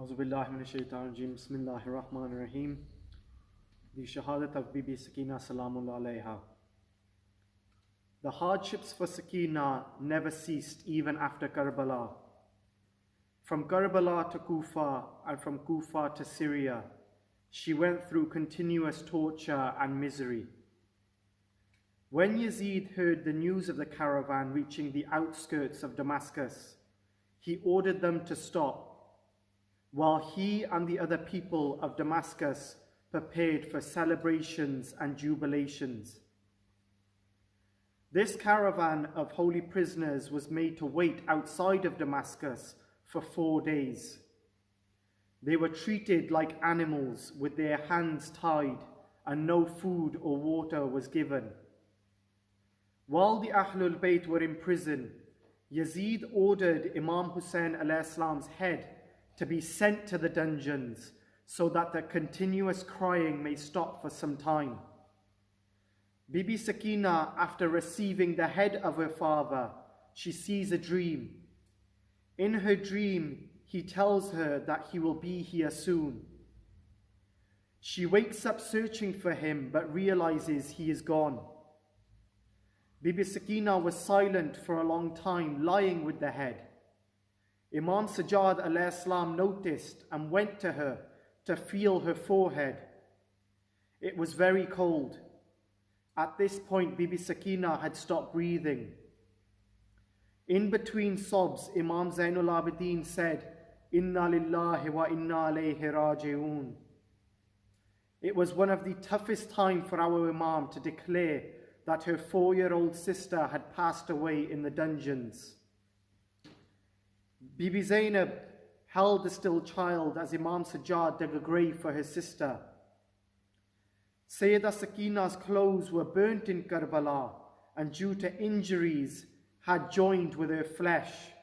Auzu billahi minash shaitanir rajim. Bismillahir Rahmanir Rahim. The Shahadat of Bibi Sakina Salamullah alayha. The hardships for Sakina never ceased even after Karbala. From Karbala to Kufa and from Kufa to Syria, she went through continuous torture and misery. When Yazid heard the news of the caravan reaching the outskirts of Damascus, he ordered them to stop, while he and the other people of Damascus prepared for celebrations and jubilations. This caravan of holy prisoners was made to wait outside of Damascus for 4 days. They were treated like animals with their hands tied, and no food or water was given. While the Ahlul Bayt were in prison, Yazid ordered Imam Hussein alayhi salam's head to be sent to the dungeons so that the continuous crying may stop for some time. Bibi Sakina, after receiving the head of her father, she sees a dream. In her dream, he tells her that he will be here soon. She wakes up searching for him but realizes he is gone. Bibi Sakina was silent for a long time, lying with the head. Imam Sajjad alayhi salam noticed and went to her to feel her forehead. It was very cold. At this point, Bibi Sakina had stopped breathing. In between sobs, Imam Zainul Abidin said, "Inna lillahi wa inna alayhi raji'un." It was one of the toughest times for our Imam to declare that her 4-year-old sister had passed away in the dungeons. Bibi Zainab held the still child as Imam Sajjad dug a grave for her sister. Sayyidah Sakina's clothes were burnt in Karbala and due to injuries had joined with her flesh.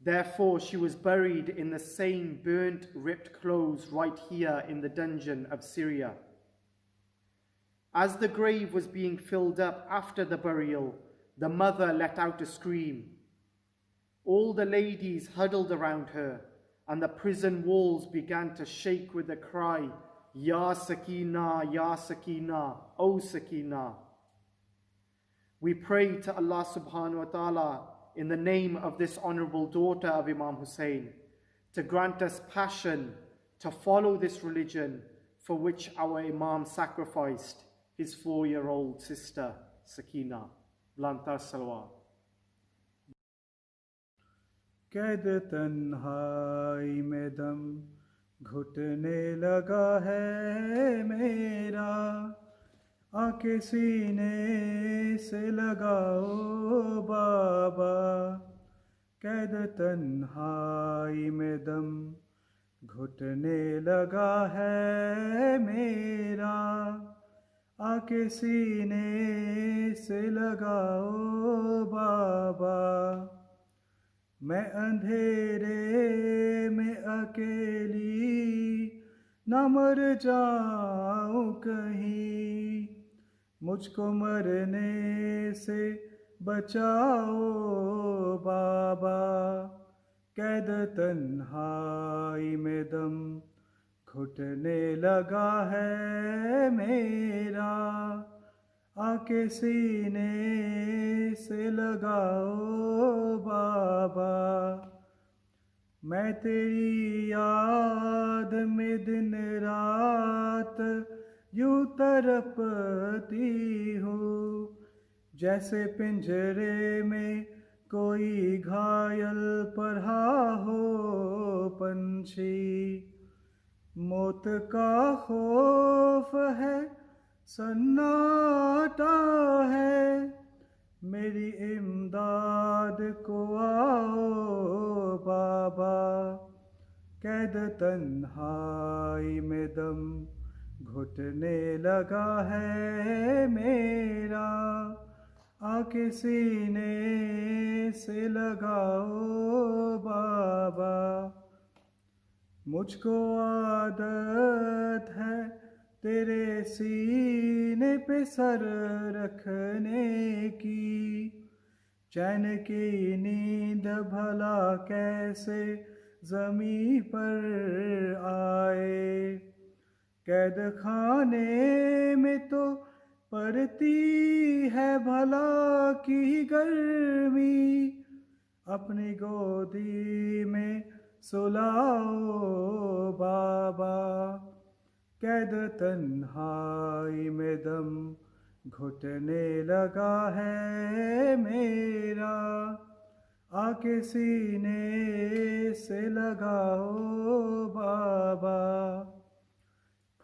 Therefore, she was buried in the same burnt, ripped clothes right here in the dungeon of Syria. As the grave was being filled up after the burial, the mother let out a scream. All the ladies huddled around her, and the prison walls began to shake with the cry, "Ya Sakina, Ya Sakina, O Sakina." We pray to Allah subhanahu wa ta'ala in the name of this honorable daughter of Imam Hussein to grant us passion to follow this religion for which our Imam sacrificed his 4-year-old sister Sakina. Blantar Salwa. قید تنہائی میں دم گھٹنے لگا ہے میرا، آ کے سینے سے لگاؤ بابا، قید تنہائی میں دم گھٹنے لگا ہے میرا، آ کے سینے سے لگاؤ بابا، میں اندھیرے میں اکیلی نہ مر جاؤں کہیں، مجھ کو مرنے سے بچاؤ بابا، قید تنہائی میں دم گھٹنے لگا ہے میرا، آ کے سینے سے لگاؤ بابا، میں تیری یاد میں دن رات یوں تڑپتی ہوں، جیسے پنجرے میں کوئی گھائل پڑھا ہو پنچھی، موت کا خوف ہے سناٹا ہے، میری امداد کو آؤ بابا، قید تنہائی میں دم گھٹنے لگا ہے میرا، آ کے سینے سے لگاؤ بابا، مجھ کو عادت ہے تیرے سینے پہ سر رکھنے کی، چین کی نیند بھلا کیسے زمیں پر آئے، قید خانے میں تو پڑتی ہے بھلا کی گرمی، اپنی گودی میں سلاؤ بابا، قید تنہائی میں دم گھٹنے لگا ہے میرا، آ کے سینے سے لگاؤ بابا،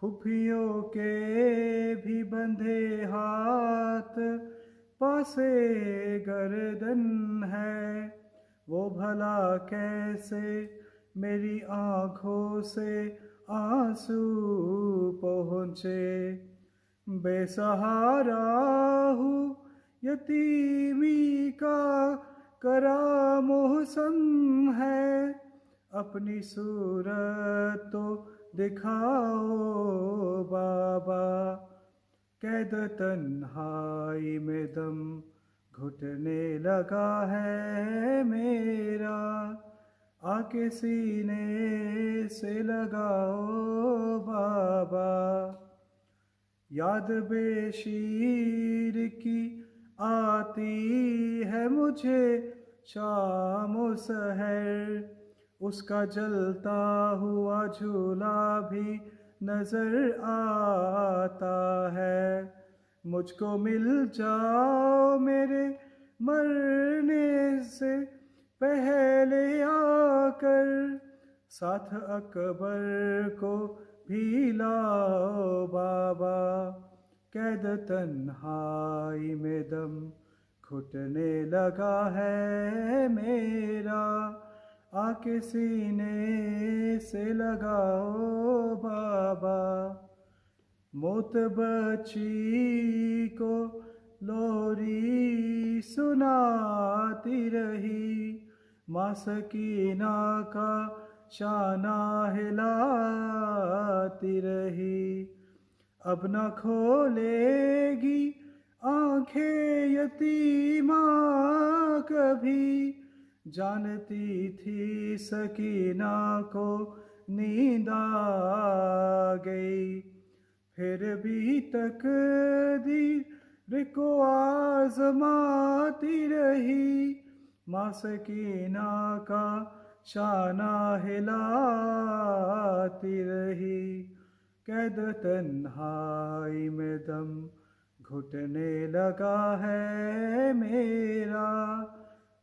پھپھیوں کے بھی بندھے ہاتھ پاسے گردن ہے، وہ بھلا کیسے میری آنکھوں سے آنسو پہنچے، بے سہارا ہوں یتیمی کا کرا موسم ہے، اپنی صورت تو دکھاؤ بابا، قید تنہائی میں دم گھٹنے لگا ہے میرا، آ کے سینے سے لگاؤ بابا، یاد بے شیر کی آتی ہے مجھے شام و سحر، اس کا جلتا ہوا جھولا بھی نظر آتا ہے، مجھ کو مل جاؤ میرے مرنے سے پہلے آ کر، ساتھ اکبر کو بھی لاؤ بابا، قید تنہائی میں دم گھٹنے لگا ہے میرا، آ کے سینے سے لگاؤ بابا، موت بچی کو لوری سناتی رہی، ماں سکینہ کا شانہ ہلاتی رہی، اب نہ کھولے گی آنکھیں یتیمہ کبھی، جانتی تھی سکینہ کو نیند آ گئی، پھر بھی تقدیر کو آزماتی رہی، ماں سکینہ کا شانہ ہلاتی رہی، قید تنہائی میں دم گھٹنے لگا ہے میرا،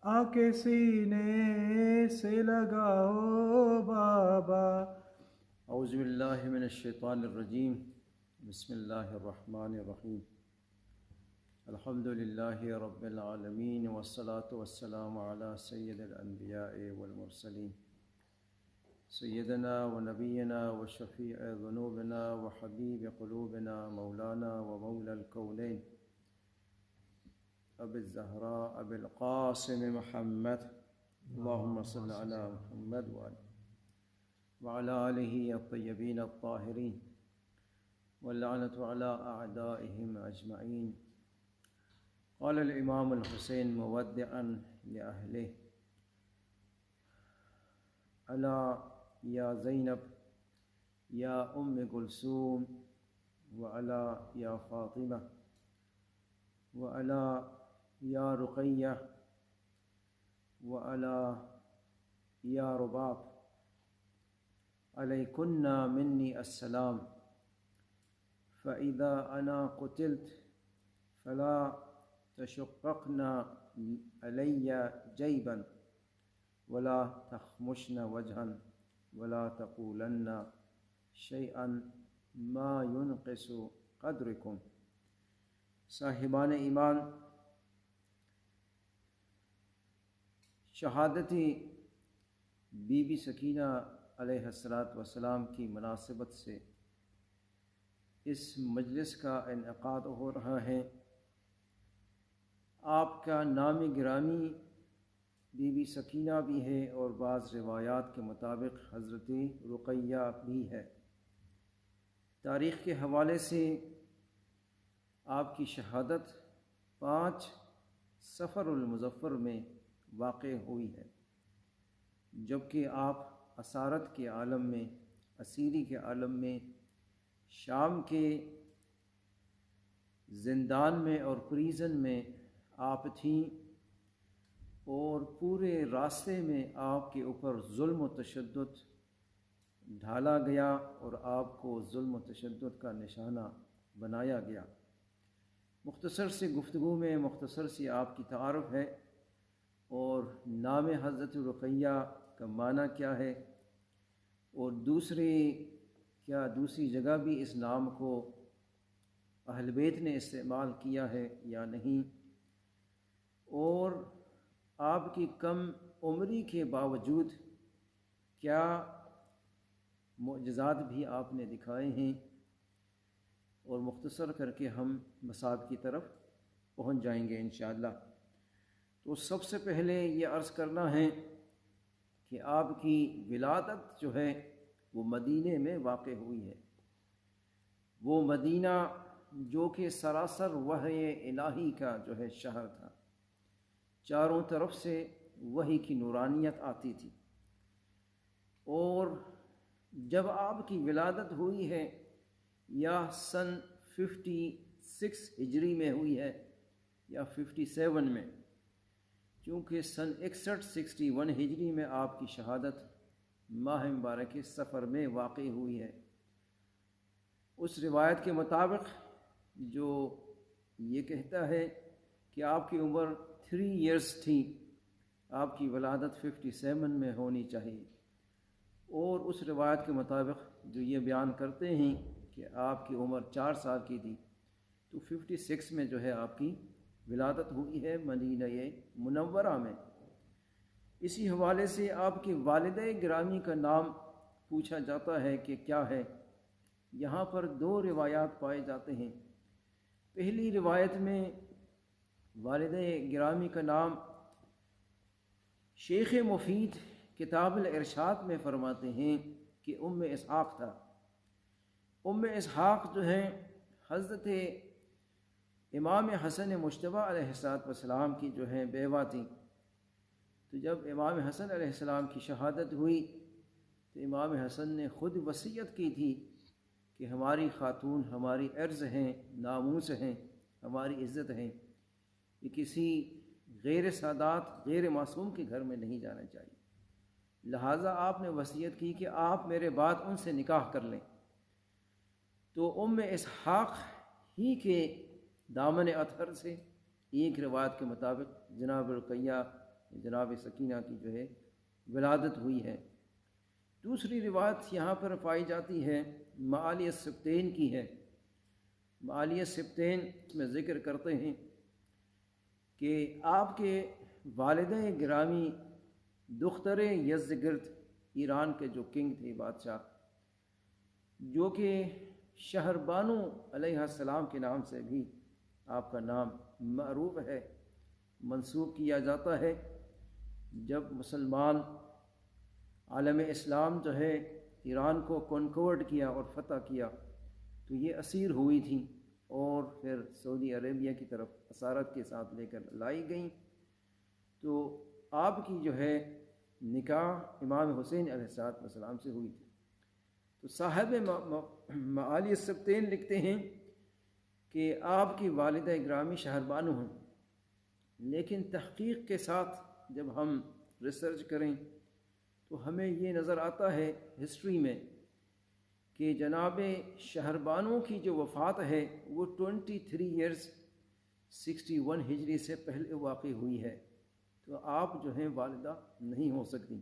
آ کے سینے سے لگاؤ بابا۔ اعوذ باللہ من الشیطان الرجیم، بسم اللہ الرحمن الرحیم، الحمد للہ رب العالمین، والصلاة والسلام علی سید الانبیاء والمرسلین، سیدنا و نبینا و شفیع ذنوبنا و حبیب قلوبنا مولانا و مولا الکونین ابی الزہراء ابی القاسم محمد، اللہم صل علی محمد وعلى آلہ الطیبین الطاہرین واللعنۃ علی اعدائہم اجمعین۔ قال الامام الحسین مودعا لأہلہ، الا یا زینب یا ام کلثوم وعلا یا فاطمہ وعلا یا رقیہ وعلا یا رباب، علیکن منی السلام، فإذا أنا قتلت فلا تشققن علی جیبا ولا تخمشن وجها ولا تقولن شیئا ما ينقص قدرکم۔ صاحبان ایمان، شہادتی بی بی سکینہ علیہ السلام کی مناسبت سے اس مجلس کا انعقاد ہو رہا ہے۔ آپ کا نام گرامی بی بی سکینہ بھی ہے اور بعض روایات کے مطابق حضرت رقیہ بھی ہے۔ تاریخ کے حوالے سے آپ کی شہادت 5 صفر المظفر میں واقع ہوئی ہے، جبکہ آپ اسارت کے عالم میں، اسیری کے عالم میں، شام کے زندان میں اور پریزن میں آپ تھیں، اور پورے راستے میں آپ کے اوپر ظلم و تشدد ڈھالا گیا اور آپ کو ظلم و تشدد کا نشانہ بنایا گیا۔ مختصر سی گفتگو میں مختصر سی آپ کی تعارف ہے، اور نام حضرت رقیہ کا معنی کیا ہے، اور دوسری جگہ بھی اس نام کو اہل بیت نے استعمال کیا ہے یا نہیں، اور آپ کی کم عمری کے باوجود کیا معجزات بھی آپ نے دکھائے ہیں، اور مختصر کر کے ہم مسائل کی طرف پہنچ جائیں گے انشاءاللہ۔ تو سب سے پہلے یہ عرض کرنا ہے کہ آپ کی ولادت جو ہے وہ مدینے میں واقع ہوئی ہے، وہ مدینہ جو کہ سراسر وحی الہی کا جو ہے شہر تھا، چاروں طرف سے وحی کی نورانیت آتی تھی، اور جب آپ کی ولادت ہوئی ہے یا سن 56 ہجری میں ہوئی ہے یا 57 میں، چونکہ سن 61 ہجری میں آپ کی شہادت ماہ مبارک صفر میں واقع ہوئی ہے۔ اس روایت کے مطابق جو یہ کہتا ہے کہ آپ کی عمر 3 ایئرس تھی، آپ کی ولادت 57 میں ہونی چاہیے، اور اس روایت کے مطابق جو یہ بیان کرتے ہیں کہ آپ کی عمر 4 سال کی تھی، تو 56 میں جو ہے آپ کی ولادت ہوئی ہے مدینہ منورہ میں۔ اسی حوالے سے آپ کے والدہ گرامی کا نام پوچھا جاتا ہے کہ کیا ہے۔ یہاں پر 2 روایات پائے جاتے ہیں۔ پہلی روایت میں والدہ گرامی کا نام شیخ مفید کتاب الارشاد میں فرماتے ہیں کہ ام اسحاق تھا۔ ام اسحاق جو ہے حضرت امام حسن مجتبیٰ علیہ السلام کی جو ہے بیوہ تھی۔ تو جب امام حسن علیہ السلام کی شہادت ہوئی تو امام حسن نے خود وصیت کی تھی کہ ہماری خاتون ہماری عرض ہیں، ناموس ہیں، ہماری عزت ہیں، یہ کسی غیر سادات غیر معصوم کے گھر میں نہیں جانا چاہیے، لہٰذا آپ نے وصیت کی کہ آپ میرے بعد ان سے نکاح کر لیں۔ تو ام اسحاق ہی کے دامن اطہر سے ایک روایت کے مطابق جناب رقیہ جناب سکینہ کی جو ہے ولادت ہوئی ہے۔ دوسری روایت یہاں پر پائی جاتی ہے معالی السبتین کی ہے۔ معالی السبتین میں ذکر کرتے ہیں کہ آپ کے والدہ گرامی دختر یزدگرد، ایران کے جو کنگ تھے بادشاہ، جو کہ شہر بانو علیہ السلام کے نام سے بھی آپ کا نام معروف ہے، منسوب کیا جاتا ہے۔ جب مسلمان عالم اسلام جو ہے ایران کو کنکورڈ کیا اور فتح کیا تو یہ اسیر ہوئی تھیں اور پھر سعودی عربیہ کی طرف اسارت کے ساتھ لے کر لائی گئیں۔ تو آپ کی جو ہے نکاح امام حسین علیہ السلام سے ہوئی تھی۔ تو صاحب معالی السبتین لکھتے ہیں کہ آپ کی والدہ گرامی شہر بانو ہیں، لیکن تحقیق کے ساتھ جب ہم ریسرچ کریں تو ہمیں یہ نظر آتا ہے ہسٹری میں کہ جناب شہر بانو کی جو وفات ہے وہ 23 ایئرز 61 ہجری سے پہلے واقع ہوئی ہے، تو آپ جو ہیں والدہ نہیں ہو سکتی،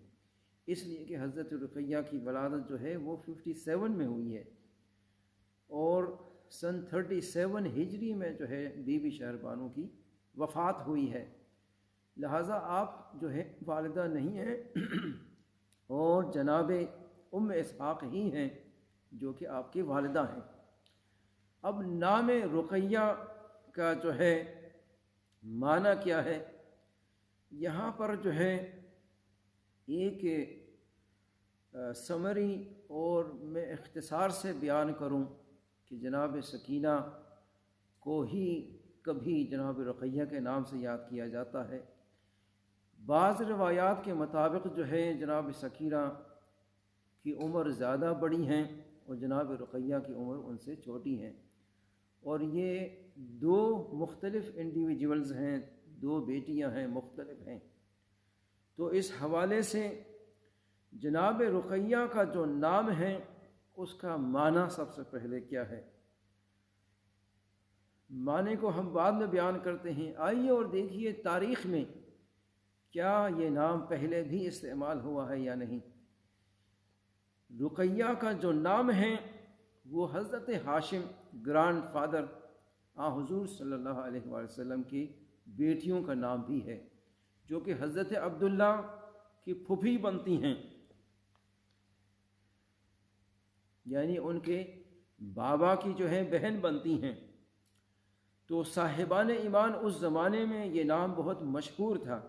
اس لیے کہ حضرت رقیہ کی ولادت جو ہے وہ 57 میں ہوئی ہے، اور سن 37 ہجری میں جو ہے بی بی شہر بانو کی وفات ہوئی ہے، لہٰذا آپ جو ہے والدہ نہیں ہیں اور جناب ام اسحاق ہی ہیں جو کہ آپ کی والدہ ہیں۔ اب نام رقیہ کا جو ہے معنی کیا ہے، یہاں پر جو ہے ایک سمری اور میں اختصار سے بیان کروں کہ جناب سکینہ کو ہی کبھی جناب رقیہ کے نام سے یاد کیا جاتا ہے۔ بعض روایات کے مطابق جو ہے جناب سکینہ کی عمر زیادہ بڑی ہیں اور جناب رقیہ کی عمر ان سے چھوٹی ہیں، اور یہ دو مختلف انڈیویجولز ہیں، دو بیٹیاں ہیں، مختلف ہیں۔ تو اس حوالے سے جناب رقیہ کا جو نام ہے اس کا معنی سب سے پہلے کیا ہے، معنی کو ہم بعد میں بیان کرتے ہیں۔ آئیے اور دیکھیے تاریخ میں کیا یہ نام پہلے بھی استعمال ہوا ہے یا نہیں۔ رقیہ کا جو نام ہے وہ حضرت ہاشم گرانڈ فادر حضور صلی اللہ علیہ وآلہ وسلم کی بیٹیوں کا نام بھی ہے، جو کہ حضرت عبداللہ کی پھوپھی بنتی ہیں، یعنی ان کے بابا کی جو ہے بہن بنتی ہیں۔ تو صاحبان ایمان اس زمانے میں یہ نام بہت مشہور تھا۔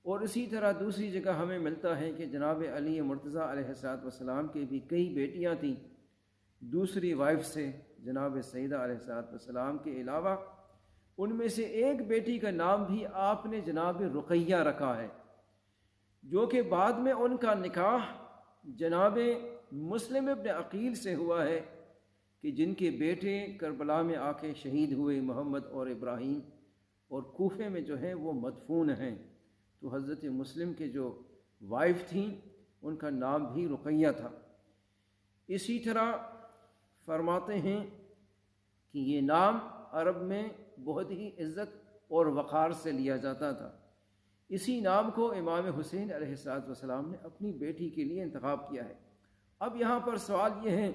اور اسی طرح دوسری جگہ ہمیں ملتا ہے کہ جناب علی مرتضیٰ علیہ السلام کی بھی کئی بیٹیاں تھیں دوسری وائف سے، جناب سیدہ علیہ السلام کے علاوہ ان میں سے ایک بیٹی کا نام بھی آپ نے جناب رقیہ رکھا ہے، جو کہ بعد میں ان کا نکاح جناب مسلم ابن عقیل سے ہوا ہے، کہ جن کے بیٹے کربلا میں آ کے شہید ہوئے، محمد اور ابراہیم، اور کوفے میں جو ہیں وہ مدفون ہیں۔ تو حضرت مسلم کے جو وائف تھیں ان کا نام بھی رقیہ تھا۔ اسی طرح فرماتے ہیں کہ یہ نام عرب میں بہت ہی عزت اور وقار سے لیا جاتا تھا۔ اسی نام کو امام حسین علیہ السلام نے اپنی بیٹی کے لیے انتخاب کیا ہے۔ اب یہاں پر سوال یہ ہے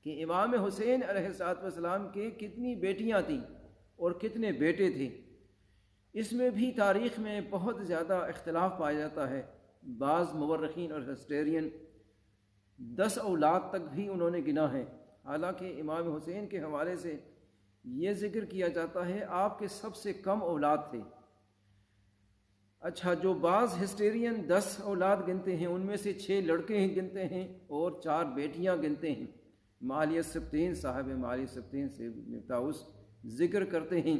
کہ امام حسین علیہ السلام کے کتنی بیٹیاں تھیں اور کتنے بیٹے تھے، اس میں بھی تاریخ میں بہت زیادہ اختلاف پایا جاتا ہے۔ بعض مورخین اور ہسٹورین 10 اولاد تک بھی انہوں نے گنا ہے، حالانکہ امام حسین کے حوالے سے یہ ذکر کیا جاتا ہے آپ کے سب سے کم اولاد تھے۔ اچھا، جو بعض ہسٹورین 10 اولاد گنتے ہیں ان میں سے 6 لڑکے گنتے ہیں اور 4 بیٹیاں گنتے ہیں۔ معالیہ سبتین صاحب معالیہ سبتین سے طاؤس ذکر کرتے ہیں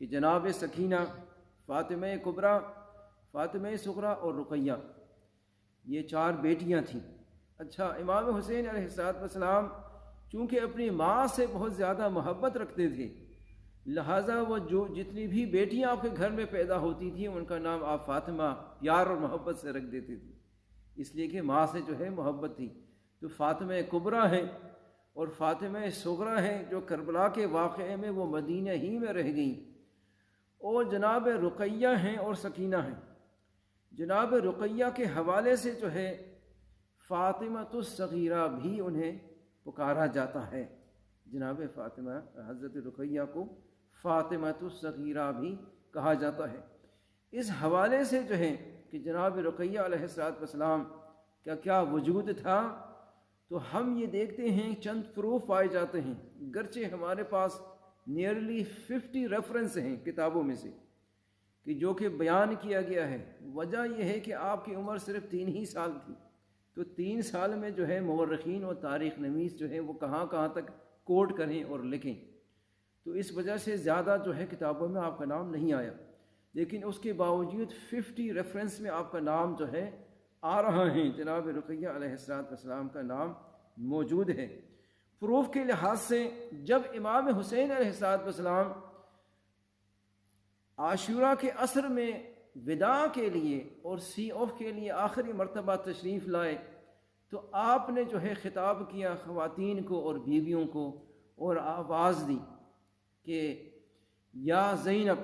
کہ جناب سکینہ، فاطمہ کبریٰ، فاطمہ صغریٰ اور رقیہ، یہ 4 بیٹیاں تھیں۔ اچھا، امام حسین علیہ السلام چونکہ اپنی ماں سے بہت زیادہ محبت رکھتے تھے، لہٰذا وہ جو جتنی بھی بیٹیاں آپ کے گھر میں پیدا ہوتی تھیں ان کا نام آپ فاطمہ پیار اور محبت سے رکھ دیتے تھے، اس لیے کہ ماں سے جو ہے محبت تھی۔ تو فاطمہ کبریٰ ہیں اور فاطمہ صغریٰ ہیں جو کربلا کے واقعے میں وہ مدینہ ہی میں رہ گئیں، اور جناب رقیہ ہیں اور سکینہ ہیں۔ جناب رقیہ کے حوالے سے جو ہے فاطمۃ الصغیرہ بھی انہیں پکارا جاتا ہے، جناب فاطمہ حضرت رقیہ کو فاطمۃ الصغیرہ بھی کہا جاتا ہے۔ اس حوالے سے جو ہے کہ جناب رقیہ علیہ السلام کا کیا وجود تھا، تو ہم یہ دیکھتے ہیں چند پروف پائے جاتے ہیں، گرچہ ہمارے پاس نیئرلی 50 ریفرنس ہیں کتابوں میں سے کہ جو کہ بیان کیا گیا ہے۔ وجہ یہ ہے کہ آپ کی عمر صرف 3 ہی سال تھی، تو 3 سال میں جو ہے مورخین اور تاریخ نویس جو ہے وہ کہاں کہاں تک کوٹ کریں اور لکھیں، تو اس وجہ سے زیادہ جو ہے کتابوں میں آپ کا نام نہیں آیا، لیکن اس کے باوجود 50 ریفرنس میں آپ کا نام جو ہے آ رہا ہے، جناب رقیہ علیہ السلام کا نام موجود ہے۔ پروف کے لحاظ سے جب امام حسین علیہ السلام عاشورہ کے عصر میں وداع کے لیے اور سی آف کے لیے آخری مرتبہ تشریف لائے، تو آپ نے جو ہے خطاب کیا خواتین کو اور بیویوں کو، اور آواز دی کہ یا زینب،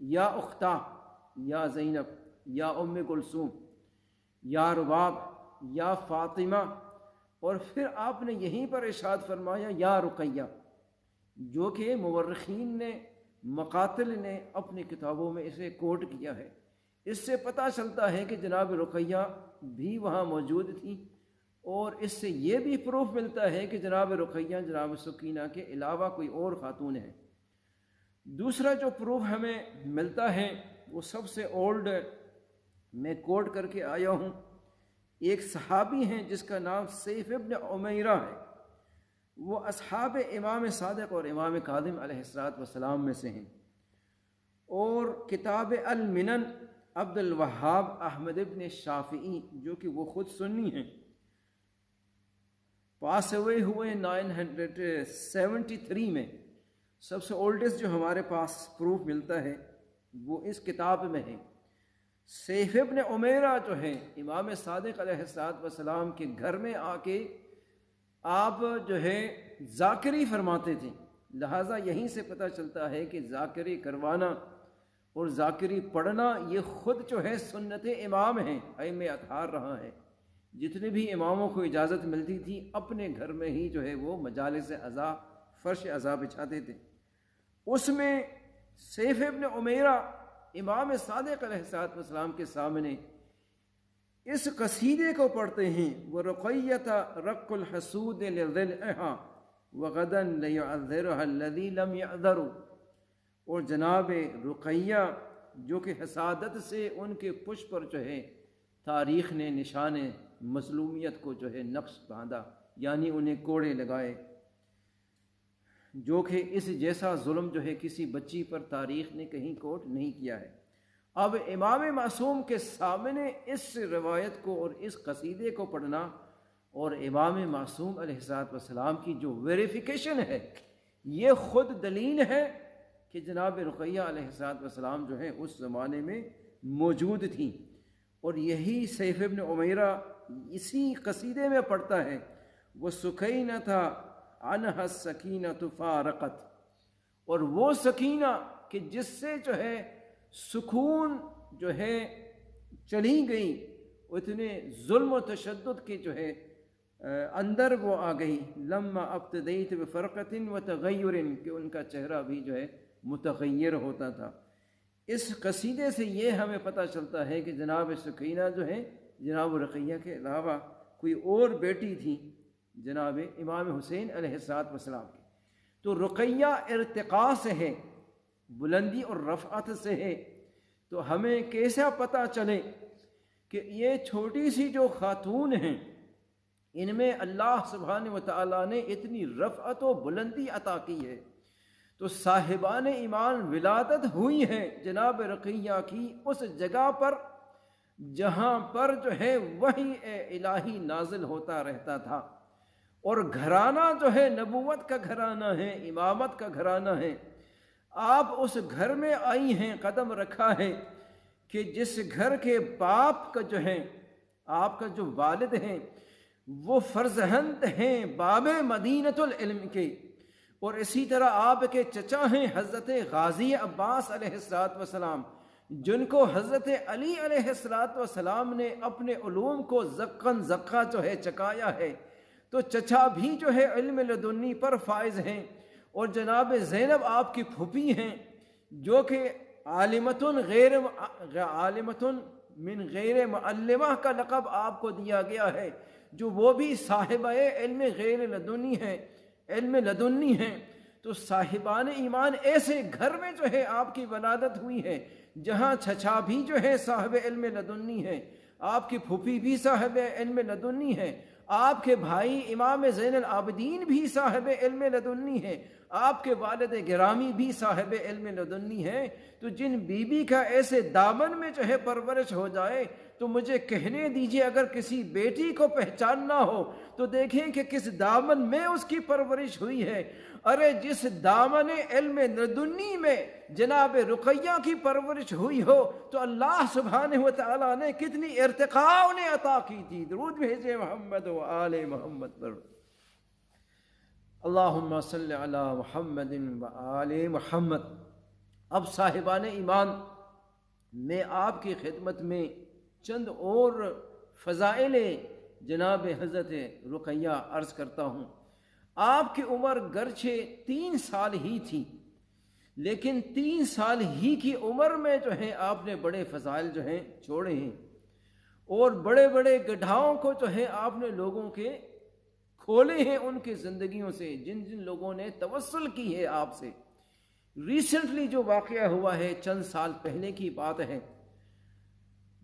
یا اختہ، یا زینب، یا ام کلثوم، یا رباب، یا فاطمہ، اور پھر آپ نے یہیں پر ارشاد فرمایا یا رقیہ، جو کہ مورخین نے، مقاتل نے اپنی کتابوں میں اسے کوٹ کیا ہے۔ اس سے پتہ چلتا ہے کہ جناب رقیہ بھی وہاں موجود تھی، اور اس سے یہ بھی پروف ملتا ہے کہ جناب رقیہ جناب سکینہ کے علاوہ کوئی اور خاتون ہے۔ دوسرا جو پروف ہمیں ملتا ہے وہ سب سے اولڈ میں کوٹ کر کے آیا ہوں، ایک صحابی ہیں جس کا نام سیف ابن عمیرہ ہے، وہ اصحاب امام صادق اور امام کاظم علیہ السلام میں سے ہیں، اور کتاب المنن عبد الوہاب احمد ابن شافعی، جو کہ وہ خود سنی ہیں، پاس ہوئے 973 میں. سب سے اولڈسٹ جو ہمارے پاس پروف ملتا ہے وہ اس کتاب میں ہے. سیف ابن عمیرہ جو ہے امام صادق علیہ السلام کے گھر میں آ کے آپ جو ہے ذاکری فرماتے تھے. لہٰذا یہیں سے پتہ چلتا ہے کہ ذاکری کروانا اور ذاکری پڑھنا یہ خود جو ہے سنت امام ہیں، ائمہ اطہار رہا ہے. جتنے بھی اماموں کو اجازت ملتی تھی اپنے گھر میں ہی جو ہے وہ مجالس عزا، فرش عزا بچھاتے تھے. اس میں سیف ابن عمیرہ امام صادق علیہ السلام کے سامنے اس قصیدے کو پڑھتے ہیں، وَرُقَيَّةَ رَقُّ الْحَسُودِ لِضِلْعِهَا وَغَدًا لَيُعَذِّرُهَا الَّذِي لَمْ يَعْذَرُ. اور جناب رقیہ جو کہ حسادت سے ان کے پشت پر جو ہے تاریخ نے نشان مظلومیت کو جو ہے نقش باندھا، یعنی انہیں کوڑے لگائے، جو کہ اس جیسا ظلم جو ہے کسی بچی پر تاریخ نے کہیں کوٹ نہیں کیا ہے. اب امام معصوم کے سامنے اس روایت کو اور اس قصیدے کو پڑھنا اور امام معصوم علیہ السلام کی جو ویریفیکیشن ہے یہ خود دلیل ہے کہ جناب رقیہ علیہ السلام جو ہے اس زمانے میں موجود تھیں. اور یہی سیف ابن عمیرہ اسی قصیدے میں پڑھتا ہے، وَسُكَيْنَةَ عَنْهَا السَّكِينَةُ فَارَقَتْ. اور وہ سکینہ کہ جس سے جو ہے سکون جو ہے چلی گئی، اتنے ظلم و تشدد کے جو ہے اندر وہ آ گئی. لما ابتدیت بفرقۃ وتغیر، کہ ان کا چہرہ بھی جو ہے متغیر ہوتا تھا. اس قصیدے سے یہ ہمیں پتہ چلتا ہے کہ جناب سکینہ جو ہے جناب رقیہ کے علاوہ کوئی اور بیٹی تھی جناب امام حسین علیہ السلام کی. تو رقیہ ارتقاء سے ہے، بلندی اور رفعت سے ہے. تو ہمیں کیسا پتہ چلے کہ یہ چھوٹی سی جو خاتون ہیں ان میں اللہ سبحانہ و تعالیٰ نے اتنی رفعت و بلندی عطا کی ہے. تو صاحبان ایمان ولادت ہوئی ہے جناب رقیہ کی اس جگہ پر جہاں پر جو ہے وحی الہی نازل ہوتا رہتا تھا، اور گھرانہ جو ہے نبوت کا گھرانہ ہے، امامت کا گھرانہ ہے. آپ اس گھر میں آئی ہیں، قدم رکھا ہے کہ جس گھر کے باپ کا جو ہے آپ کا جو والد ہیں وہ فرزند ہیں باب مدینۃ العلم کے، اور اسی طرح آپ کے چچا ہیں حضرت غازی عباس علیہ السلام، جن کو حضرت علی علیہ السلام نے اپنے علوم کو زقاً زقہ جو ہے چکایا ہے. تو چچا بھی جو ہے علم لدنی پر فائز ہیں. اور جناب زینب آپ کی پھوپھی ہیں جو کہ عالمتن من غیر معلمہ کا لقب آپ کو دیا گیا ہے، جو وہ بھی صاحبہ علم غیر لدنی ہیں، علم لدنی ہیں. تو صاحبان ایمان ایسے گھر میں جو ہے آپ کی ولادت ہوئی ہے جہاں چچا بھی جو ہے صاحب علم لدنی ہے، آپ کی پھوپھی بھی صاحب علم لدنی ہے، آپ کے بھائی امام زین العابدین بھی صاحب علم لدنی ہے، آپ کے والد گرامی بھی صاحب علم لدنی ہے. تو جن بیوی کا ایسے دامن میں جو ہے پرورش ہو جائے تو مجھے کہنے دیجئے اگر کسی بیٹی کو پہچاننا ہو تو دیکھیں کہ کس دامن میں اس کی پرورش ہوئی ہے. ارے جس دامن علم لدنی میں جناب رقیہ کی پرورش ہوئی ہو تو اللہ سبحانہ و تعالیٰ نے کتنی ارتقاء انہیں عطا کی تھی. درود بھیجے محمد و آل محمد پر. اللہم صلی علی محمد و آل محمد. اب صاحبان ایمان میں آپ کی خدمت میں چند اور فضائل جناب حضرت رقیہ عرض کرتا ہوں. آپ کی عمر گرچہ 3 سال ہی تھی، لیکن 3 سال ہی کی عمر میں جو ہے آپ نے بڑے فضائل جو ہیں چھوڑے ہیں، اور بڑے بڑے گڈھاؤں کو جو ہے آپ نے لوگوں کے کھولے ہیں ان کی زندگیوں سے، جن جن لوگوں نے توسل کی ہے آپ سے. ریسنٹلی جو واقعہ ہوا ہے چند سال پہلے کی بات ہے،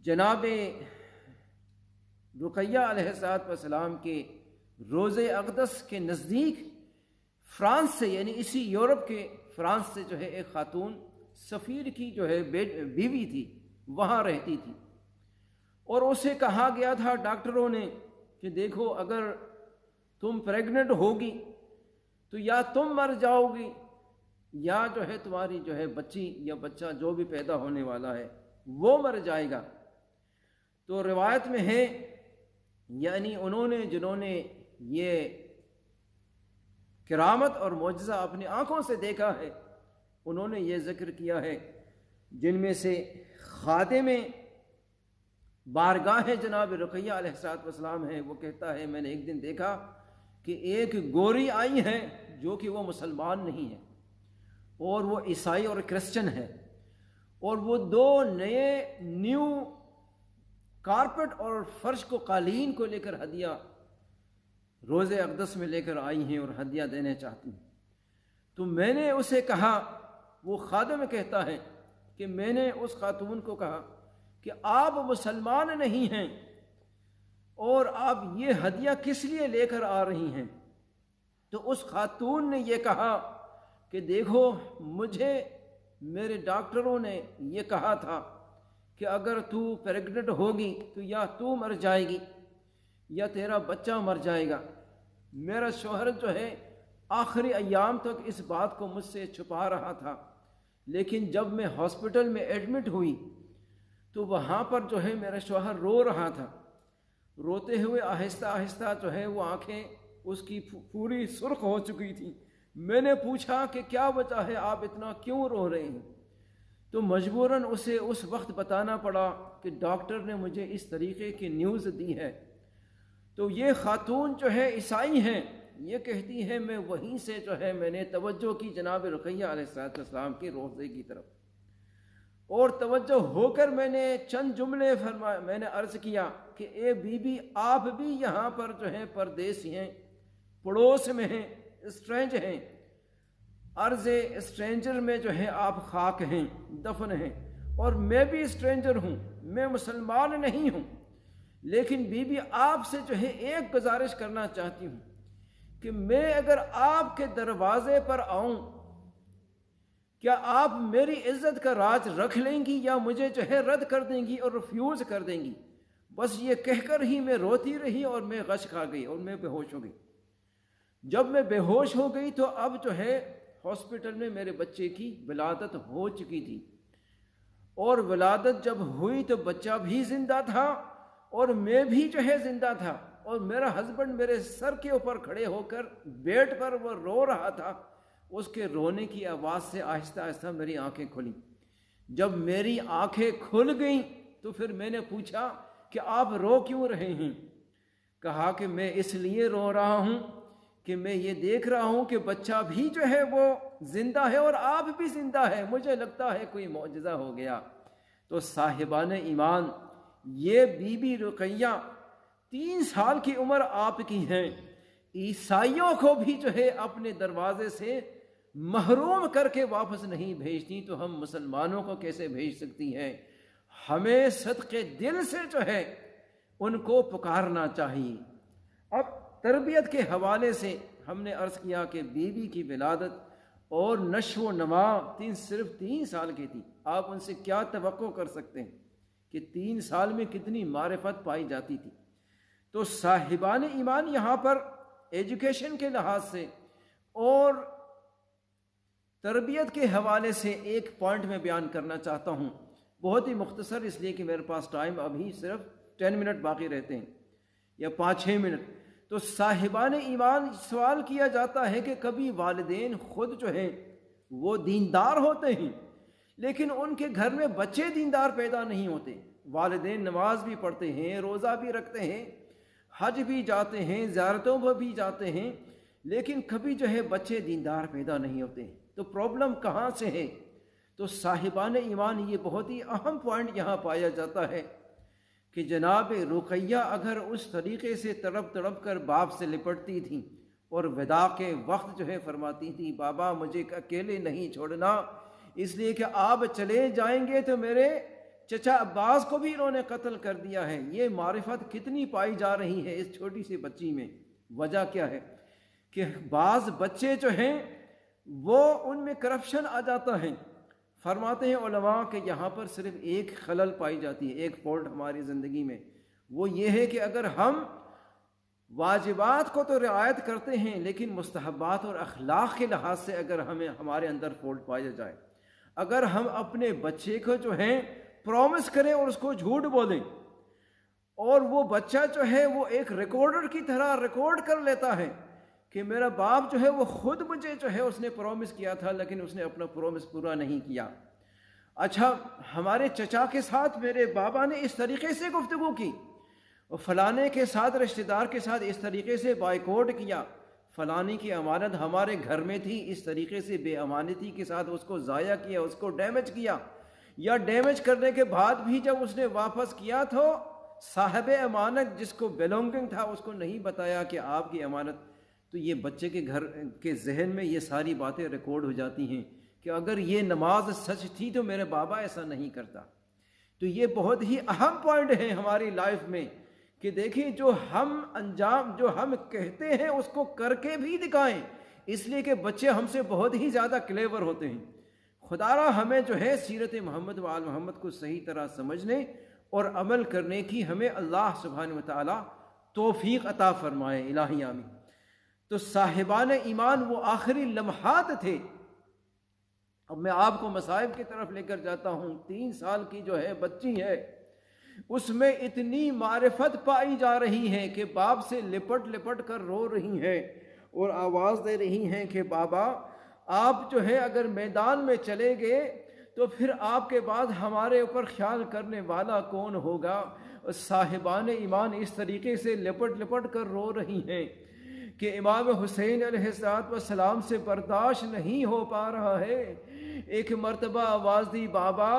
جناب رقیہ علیہ السلام کے روضہ اقدس کے نزدیک فرانس سے، یعنی اسی یورپ کے فرانس سے جو ہے ایک خاتون سفیر کی جو ہے بیوی تھی، وہاں رہتی تھی، اور اسے کہا گیا تھا ڈاکٹروں نے کہ دیکھو اگر تم پریگننٹ ہوگی تو یا تم مر جاؤ گی یا جو ہے تمہاری جو ہے بچی یا بچہ جو بھی پیدا ہونے والا ہے وہ مر جائے گا۔ تو روایت میں ہے، یعنی جنہوں نے یہ کرامت اور معجزہ اپنی آنکھوں سے دیکھا ہے، انہوں نے یہ ذکر کیا ہے، جن میں سے خادم بارگاہ جناب رقیہ علیہ السلام ہے، وہ کہتا ہے میں نے ایک دن دیکھا کہ ایک گوری آئی ہے جو کہ وہ مسلمان نہیں ہے اور وہ عیسائی اور کرسچن ہے، اور وہ دو نیو کارپٹ اور فرش کو قالین کو لے کر ہدیہ روزے اقدس میں لے کر آئی ہیں اور ہدیہ دینے چاہتی ہیں۔ تو میں نے اسے کہا، وہ خادم کہتا ہے کہ میں نے اس خاتون کو کہا کہ آپ مسلمان نہیں ہیں اور آپ یہ ہدیہ کس لیے لے کر آ رہی ہیں؟ تو اس خاتون نے یہ کہا کہ دیکھو، مجھے میرے ڈاکٹروں نے یہ کہا تھا کہ اگر تو پریگننٹ ہوگی تو یا تو مر جائے گی یا تیرا بچہ مر جائے گا۔ میرا شوہر جو ہے آخری ایام تک اس بات کو مجھ سے چھپا رہا تھا، لیکن جب میں ہاسپٹل میں ایڈمٹ ہوئی تو وہاں پر جو ہے میرا شوہر رو رہا تھا، روتے ہوئے آہستہ آہستہ جو ہے وہ آنکھیں اس کی پوری سرخ ہو چکی تھیں۔ میں نے پوچھا کہ کیا وجہ ہے، آپ اتنا کیوں رو رہے ہیں؟ تو مجبوراً اسے اس وقت بتانا پڑا کہ ڈاکٹر نے مجھے اس طریقے کی نیوز دی ہے۔ تو یہ خاتون جو ہے عیسائی ہیں، یہ کہتی ہے میں وہیں سے جو ہے میں نے توجہ کی جناب رقیہ علیہ السلام کی روضے کی طرف، اور توجہ ہو کر میں نے چند جملے فرمائے، میں نے عرض کیا کہ اے بی بی، آپ بھی یہاں پر جو ہیں پردیسی ہیں، پڑوس میں ہیں، اسٹرینج ہیں، عرض اسٹرینجر میں جو ہے آپ خاک ہیں، دفن ہیں، اور میں بھی اسٹرینجر ہوں، میں مسلمان نہیں ہوں، لیکن بی بی آپ سے جو ہے ایک گزارش کرنا چاہتی ہوں کہ میں اگر آپ کے دروازے پر آؤں، کیا آپ میری عزت کا راز رکھ لیں گی یا مجھے جو ہے رد کر دیں گی اور ریفیوز کر دیں گی؟ بس یہ کہہ کر ہی میں روتی رہی اور میں غش کھا گئی اور میں بے ہوش ہو گئی۔ جب میں بے ہوش ہو گئی تو اب جو ہے ہاسپٹل میں میرے بچے کی ولادت ہو چکی تھی، اور ولادت جب ہوئی تو بچہ بھی زندہ تھا اور میں بھی جو ہے زندہ تھا، اور میرا ہسبینڈ میرے سر کے اوپر کھڑے ہو کر بیڈ پر وہ رو رہا تھا۔ اس کے رونے کی آواز سے آہستہ آہستہ میری آنکھیں کھلیں۔ جب میری آنکھیں کھل گئیں تو پھر میں نے پوچھا کہ آپ رو کیوں رہے ہیں؟ کہا کہ میں اس لیے رو رہا ہوں کہ میں یہ دیکھ رہا ہوں کہ بچہ بھی جو ہے وہ زندہ ہے اور آپ بھی زندہ ہے، مجھے لگتا ہے کوئی معجزہ ہو گیا۔ تو صاحبان ایمان، یہ بی بی رقیہ 3 سال کی عمر آپ کی ہیں، عیسائیوں کو بھی جو ہے اپنے دروازے سے محروم کر کے واپس نہیں بھیجتی، تو ہم مسلمانوں کو کیسے بھیج سکتی ہیں؟ ہمیں صدقے دل سے جو ہے ان کو پکارنا چاہیے۔ اب تربیت کے حوالے سے ہم نے عرض کیا کہ بیوی کی ولادت اور نشو و نما صرف 3 سال کی تھی، آپ ان سے کیا توقع کر سکتے ہیں کہ 3 سال میں کتنی معرفت پائی جاتی تھی؟ تو صاحبان ایمان، یہاں پر ایجوکیشن کے لحاظ سے اور تربیت کے حوالے سے ایک پوائنٹ میں بیان کرنا چاہتا ہوں، بہت ہی مختصر، اس لیے کہ میرے پاس ٹائم ابھی صرف 10 منٹ باقی رہتے ہیں یا 5-6 منٹ۔ تو صاحبان ایمان، سوال کیا جاتا ہے کہ کبھی والدین خود جو ہیں وہ دیندار ہوتے ہیں لیکن ان کے گھر میں بچے دیندار پیدا نہیں ہوتے، والدین نماز بھی پڑھتے ہیں، روزہ بھی رکھتے ہیں، حج بھی جاتے ہیں، زیارتوں پر بھی جاتے ہیں، لیکن کبھی جو ہے بچے دیندار پیدا نہیں ہوتے، تو پرابلم کہاں سے ہے؟ تو صاحبان ایمان، یہ بہت ہی اہم پوائنٹ یہاں پایا جاتا ہے کہ جناب رقیہ اگر اس طریقے سے تڑپ تڑپ کر باپ سے لپٹتی تھیں اور وداع کے وقت جو ہے فرماتی تھی بابا مجھے اکیلے نہیں چھوڑنا، اس لیے کہ آپ چلے جائیں گے تو میرے چچا عباس کو بھی انہوں نے قتل کر دیا ہے۔ یہ معرفت کتنی پائی جا رہی ہے اس چھوٹی سی بچی میں؟ وجہ کیا ہے کہ بعض بچے جو ہیں وہ ان میں کرپشن آ جاتا ہے۔ فرماتے ہیں علماء کہ یہاں پر صرف ایک خلل پائی جاتی ہے، ایک فالٹ ہماری زندگی میں، وہ یہ ہے کہ اگر ہم واجبات کو تو رعایت کرتے ہیں لیکن مستحبات اور اخلاق کے لحاظ سے اگر ہمارے اندر فالٹ پایا جائے، اگر ہم اپنے بچے کو جو ہے پرومس کریں اور اس کو جھوٹ بولیں، اور وہ بچہ جو ہے وہ ایک ریکارڈر کی طرح ریکارڈ کر لیتا ہے کہ میرا باپ جو ہے وہ خود مجھے جو ہے اس نے پرومس کیا تھا لیکن اس نے اپنا پرومس پورا نہیں کیا۔ اچھا، ہمارے چچا کے ساتھ میرے بابا نے اس طریقے سے گفتگو کی، اور فلانے کے ساتھ رشتہ دار کے ساتھ اس طریقے سے بائیکاٹ کیا، فلانی کی امانت ہمارے گھر میں تھی، اس طریقے سے بے امانتی کے ساتھ اس کو ضائع کیا، اس کو ڈیمیج کیا، یا ڈیمیج کرنے کے بعد بھی جب اس نے واپس کیا تو صاحب امانت جس کو بیلونگنگ تھا اس کو نہیں بتایا کہ آپ کی امانت، تو یہ بچے کے گھر کے ذہن میں یہ ساری باتیں ریکارڈ ہو جاتی ہیں کہ اگر یہ نماز سچ تھی تو میرے بابا ایسا نہیں کرتا۔ تو یہ بہت ہی اہم پوائنٹ ہے ہماری لائف میں کہ دیکھیں جو ہم کہتے ہیں اس کو کر کے بھی دکھائیں، اس لیے کہ بچے ہم سے بہت ہی زیادہ کلیور ہوتے ہیں۔ خدا را ہمیں جو ہے سیرت محمد و آل محمد کو صحیح طرح سمجھنے اور عمل کرنے کی ہمیں اللہ سبحانہ وتعالی توفیق عطا فرمائے، الہی آمین۔ تو صاحبان ایمان وہ آخری لمحات تھے۔ اب میں آپ کو مصائب کی طرف لے کر جاتا ہوں۔ 3 سال کی جو ہے بچی ہے، اس میں اتنی معرفت پائی جا رہی ہے کہ باپ سے لپٹ لپٹ کر رو رہی ہے اور آواز دے رہی ہیں کہ بابا آپ جو ہے اگر میدان میں چلے گئے تو پھر آپ کے بعد ہمارے اوپر خیال کرنے والا کون ہوگا۔ صاحبان ایمان اس طریقے سے لپٹ لپٹ کر رو رہی ہیں کہ امام حسین علیہ السلام سے برداشت نہیں ہو پا رہا ہے۔ ایک مرتبہ آواز دی، بابا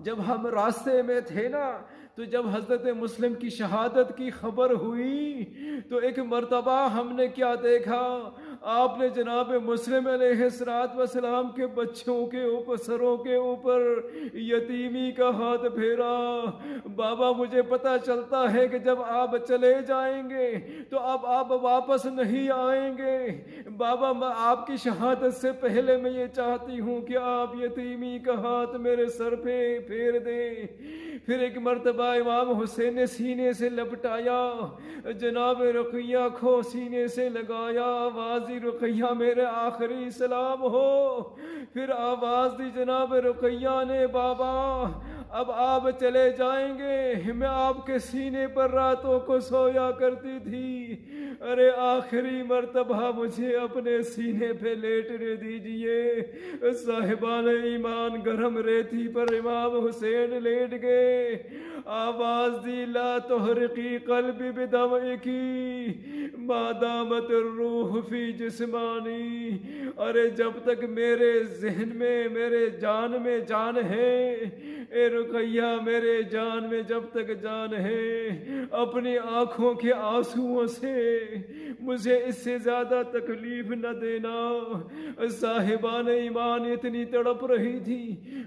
جب ہم راستے میں تھے نا تو جب حضرت مسلم کی شہادت کی خبر ہوئی تو ایک مرتبہ ہم نے کیا دیکھا، آپ نے جناب مسلم علیہ السلام کے بچوں کے اوپر، سروں کے اوپر یتیمی کا ہاتھ پھیرا۔ بابا مجھے پتہ چلتا ہے کہ جب آپ چلے جائیں گے تو اب آپ واپس نہیں آئیں گے۔ بابا میں آپ کی شہادت سے پہلے میں یہ چاہتی ہوں کہ آپ یتیمی کا ہاتھ میرے سر پہ پھیر دیں۔ پھر ایک مرتبہ امام حسین نے سینے سے لپٹایا، جناب رقیہ کو سینے سے لگایا، آواز دی رقیہ میرے آخری سلام ہو۔ پھر آواز دی جناب رقیہ نے، بابا اب آپ چلے جائیں گے، میں آپ کے سینے پر راتوں کو سویا کرتی تھی، ارے آخری مرتبہ مجھے اپنے سینے پہ لیٹنے دیجئے۔ صاحبان ایمان گرم ریتی پر امام حسین لیٹ گئے۔ آواز دی، لا تحرقی قلبی بدمعکی ما دامت الروح فی جسمانی، ارے جب تک میرے ذہن میں، میرے جان میں جان ہے، اے رقیہ میرے جان میں جب تک جان ہے، اپنی آنکھوں کے آنسوؤں سے مجھے اس سے زیادہ تکلیف نہ دینا۔ صاحبان ایمان اتنی تڑپ رہی تھی،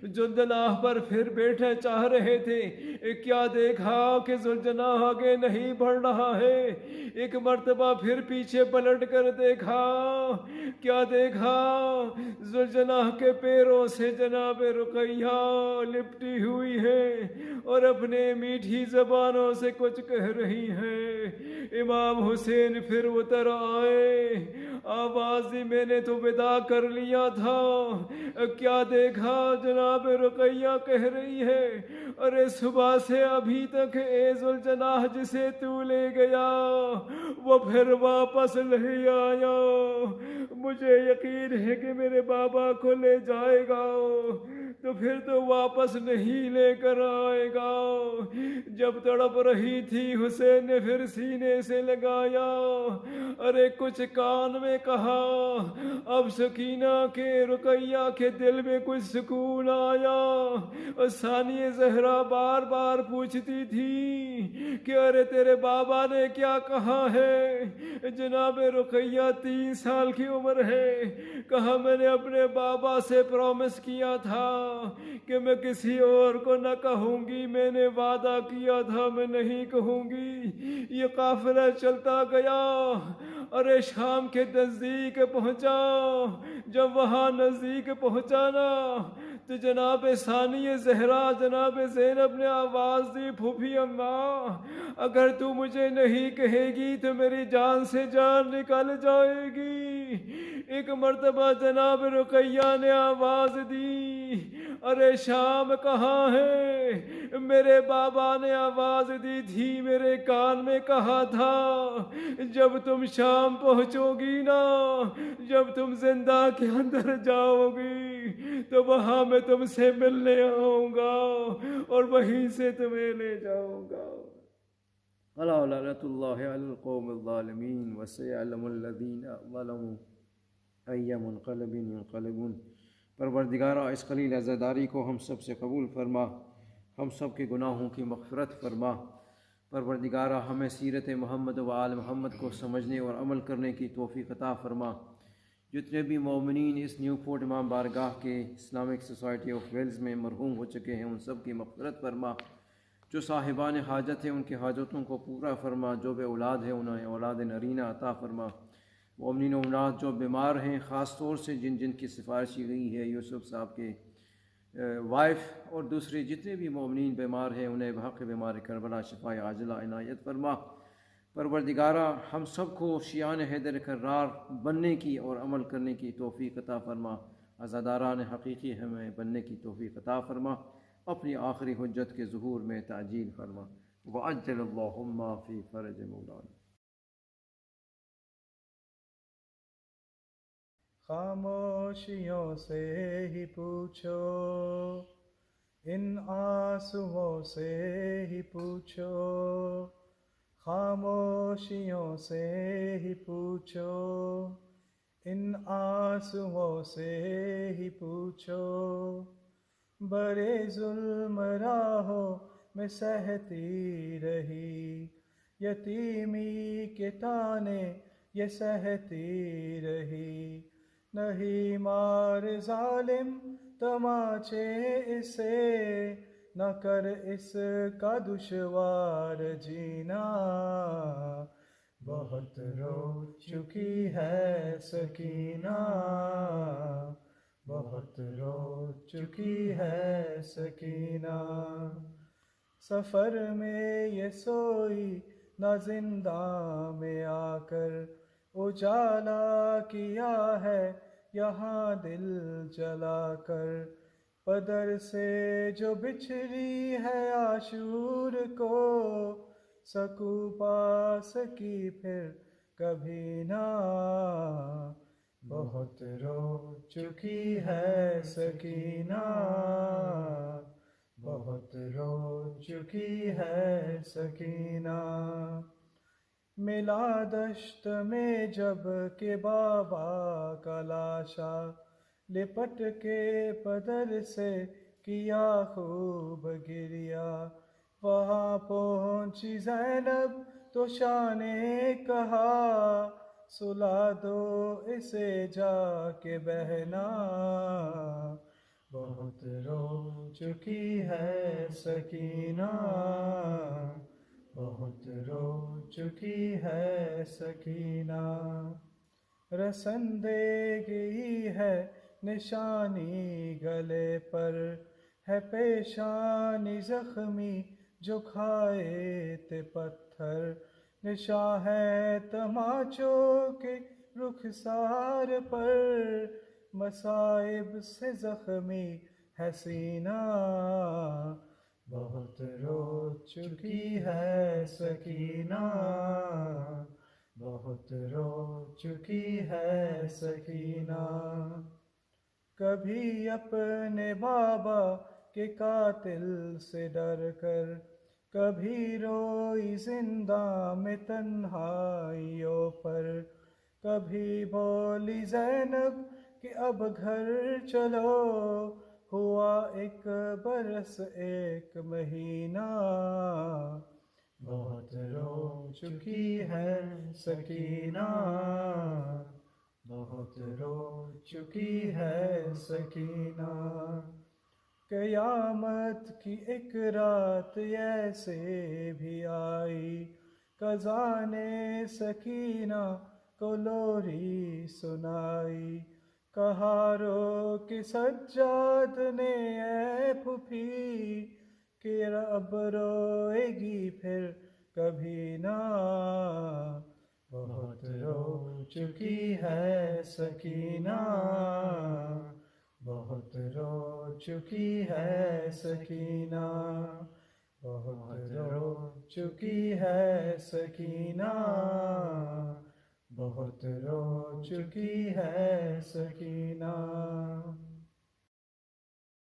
ذوالجناح پر پھر بیٹھے چاہ رہے تھے، کیا دیکھا کہ ذوالجناح آگے نہیں بڑھ رہا ہے۔ ایک مرتبہ پھر پیچھے پلٹ کر دیکھا، کیا دیکھا، ذوالجناح کے پیروں سے جناب رقیہ لپٹی ہوئی ہے اور اپنے میٹھی زبانوں سے کچھ کہہ رہی ہے۔ امام حسین پھر اتر آئے، آواز دی، میں نے تو وداع کر لیا تھا، کیا دیکھا جناب رقیہ کہہ رہی ہے، ارے صبح سے ابھی تک اے ذوالجناح جسے تو لے گیا وہ پھر واپس نہیں آیا، مجھے یقین ہے کہ میرے بابا کو لے جائے گا تو پھر تو واپس نہیں لے کر آئے گا۔ جب تڑپ رہی تھی حسین نے پھر سینے سے لگایا، ارے کچھ کان میں کہا، اب سکینہ کے رقیہ کے دل میں کچھ سکون آیا۔ ثانیہ زہرا بار بار پوچھتی تھی کہ ارے تیرے بابا نے کیا کہا ہے۔ جناب رقیہ 3 سال کی عمر ہے، کہا میں نے اپنے بابا سے پرومس کیا تھا کہ میں کسی اور کو نہ کہوں گی، میں نے وعدہ کیا تھا میں نہیں کہوں گی۔ یہ قافلہ چلتا گیا، ارے شام کے نزدیک پہنچا، جب وہاں نزدیک پہنچا نا تو جناب ثانی زہرا جناب زینب نے آواز دی، پھوپھی اماں اگر تو مجھے نہیں کہے گی تو میری جان سے جان نکل جائے گی۔ ایک مرتبہ جناب رقیہ نے آواز دی، ارے شام کہاں ہے؟ میرے بابا نے آواز دی تھی، میرے کان میں کہا تھا جب تم شام پہنچو گی نا، جب تم زندہ کے اندر جاؤ گی تو وہاں میں تم سے ملنے آؤں گا اور وہیں سے تمہیں لے جاؤں گا۔ الا لعنۃ اللہ علی القوم الظالمین وسیعلم الذین ظلموا ای منقلب ینقلبون۔ پروردگارہ اس خلیل عزاداری کو ہم سب سے قبول فرما، ہم سب کے گناہوں کی مغفرت فرما۔ پروردگارہ ہمیں سیرت محمد و آل محمد کو سمجھنے اور عمل کرنے کی توفیق عطا فرما۔ جتنے بھی مومنین اس نیو فورٹ امام بارگاہ کے اسلامک سوسائٹی آف ویلز میں مرحوم ہو چکے ہیں ان سب کی مغفرت فرما۔ جو صاحبان حاجت ہیں ان کی حاجتوں کو پورا فرما، جو بے اولاد ہیں انہیں اولاد نرینہ عطا فرما۔ مومنین و مومنات جو بیمار ہیں، خاص طور سے جن جن کی سفارش کی گئی ہے، یوسف صاحب کے وائف اور دوسرے جتنے بھی مومنین بیمار ہیں انہیں بحق بیمار کربلا شفاء عاجلہ عنایت فرما۔ پروردگارہ ہم سب کو شیعان حیدر کرار بننے کی اور عمل کرنے کی توفیق عطا فرما۔ عزاداران حقیقی ہمیں بننے کی توفیق عطا فرما، اپنی آخری حجت کے ظہور میں تعجیل فرما۔ وعجل اللہم فی فرج مولانا۔ خاموشیوں سے ہی پوچھو، ان آنسوؤں سے ہی پوچھو، خاموشیوں سے ہی پوچھو، ان آنسوؤں سے ہی پوچھو، برے ظلم راہوں میں سہتی رہی، یتیمی کے تانے یہ سہتی رہی، نہیں مار ظالم تماچے اسے، نہ کر اس کا دشوار جینا، بہت رو چکی ہے سکینہ، بہت رو چکی ہے سکینہ، سفر میں یہ سوئی نہ زنداں میں آ کر، اجالا کیا ہے یہاں دل جلا کر، پدر سے جو بچھڑی ہے عاشور کو، سکو پا سکی پھر کبھی نہ، بہت رو چکی ہے سکینہ، بہت رو چکی ہے سکینہ، ملا دشت میں جب کہ بابا کا لاشا، لپٹ کے پدر سے کیا خوب گریا، وہاں پہنچی زینب تو شاہ نے کہا، سلا دو اسے جا کے بہنا، بہت رو چکی ہے سکینہ، بہت رو چکی ہے سکینہ، رسن دے گئی ہے نشانی گلے پر، ہے پیشانی زخمی جو کھائے تھے پتھر، نشاں ہے تماچوں کے رخسار پر، مصائب سے زخمی ہے سینہ، بہت رو چکی ہے سکینہ، بہت رو چکی ہے سکینہ، کبھی اپنے بابا کے قاتل سے ڈر کر، کبھی روئی زنداں میں تنہائیوں پر، کبھی بولی زینب کہ اب گھر چلو، ہوا 1 برس 1 مہینہ، بہت رو چکی ہے سکینہ، بہت رو چکی ہے سکینہ، قیامت کی ایک رات ایسے بھی آئی، قضا نے سکینہ کو لوری سنائی، کہا رو کہ سجاد نے اے پھوپھی کہ اب روئے گی پھر کبھی نہ، بہت رو چکی ہے سکینہ، بہت رو چکی ہے سکینہ، بہت رو چکی ہے سکینہ، بہت رو چکی ہے سکینہ۔